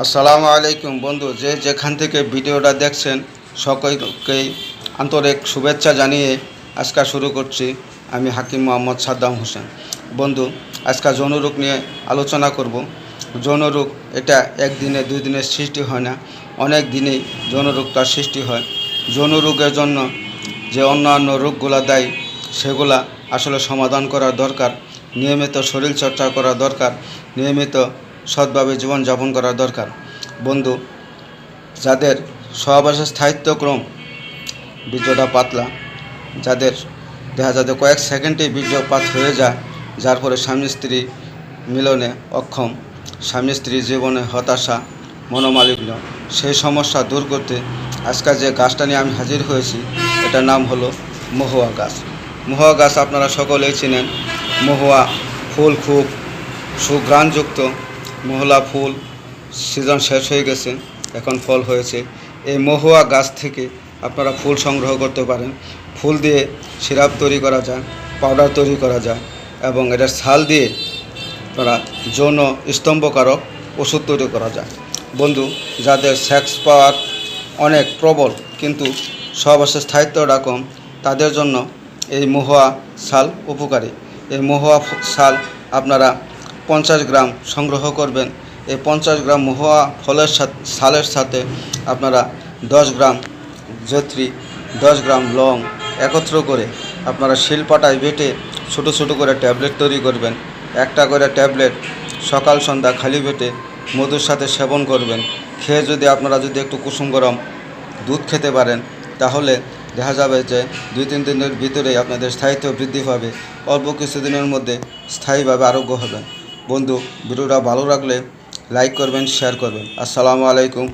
আসসালামু আলাইকুম বন্ধু, যে যেখান থেকে ভিডিওটা দেখছেন সকলকেই আন্তরিক শুভেচ্ছা জানিয়ে আজকে শুরু করছি। আমি হাকিম মোহাম্মদ সাদ্দাম হোসেন। বন্ধু, আজকে যৌনরোগ নিয়ে আলোচনা করব। যৌনরোগ এটা একদিনে দুই দিনের সৃষ্টি হয় না, অনেক দিনেই যৌনরোগটা সৃষ্টি হয়। যৌনরোগের জন্য যে অন্যান্য রোগগুলো দায়ী সেগুলা আসলে সমাধান করা দরকার। নিয়মিত শরীরচর্চা করা দরকার, নিয়মিত সৎভাবে জীবনযাপন করা দরকার। বন্ধু, যাদের সহবাসের স্থায়িত্বক্রম বীর্যটা পাতলা, যাদের দেখা যাতে কয়েক সেকেন্ডেই বীর্যপাত হয়ে যায়, যার ফলে স্বামী স্ত্রী মিলনে অক্ষম, স্বামী স্ত্রী জীবনে হতাশা, মনোমালিন্য, সেই সমস্যা দূর করতে আজকাল যে গাছটা নিয়ে আমি হাজির হয়েছি এটার নাম হলো মহুয়া গাছ। মহুয়া গাছ আপনারা সকলেই চিনেন। মহুয়া ফুল খুব সুঘ্রাণযুক্ত। মহুয়া ফুল সিজন শেষ হয়ে গেছে, এখন ফল হয়েছে। এই মহুয়া গাছ থেকে আপনারা ফুল সংগ্রহ করতে পারেন। ফুল দিয়ে সিরাপ তৈরি করা যায়, পাউডার তৈরি করা যায়, এবং এটার ছাল দিয়ে আপনারা যৌন স্তম্ভকারক ওষুধ তৈরি করা যায়। বন্ধু, যাদের সেক্স পাওয়ার অনেক প্রবল কিন্তু সহবাসের স্থায়িত্বটা কম, তাদের জন্য এই মহুয়া ছাল উপকারী। এই মহুয়া ছাল আপনারা 50 গ্রাম সংগ্রহ করবেন। এই 50 গ্রাম মহুয়া ফলের ছালের সাথে আপনারা 10 গ্রাম জয়ত্রী, 10 গ্রাম লং একত্র করে আপনারা শিলপাটায় বেটে ছোটো ছোটো করে ট্যাবলেট তৈরি করবেন। একটা করে ট্যাবলেট সকাল সন্ধ্যা খালি পেটে মধুর সাথে সেবন করবেন। খেয়ে যদি আপনারা একটু কুসুম গরম দুধ খেতে পারেন, তাহলে দেখা যাবে যে 2-3 দিনের ভিতরেই আপনাদের স্থায়িত্ব বৃদ্ধি পাবে। অল্প কিছুদিনের মধ্যে স্থায়ীভাবে আরোগ্য হবেন। বন্ধু, ভিডিওটা ভালো লাগলে লাইক করবেন, শেয়ার করবেন। আসসালামু আলাইকুম।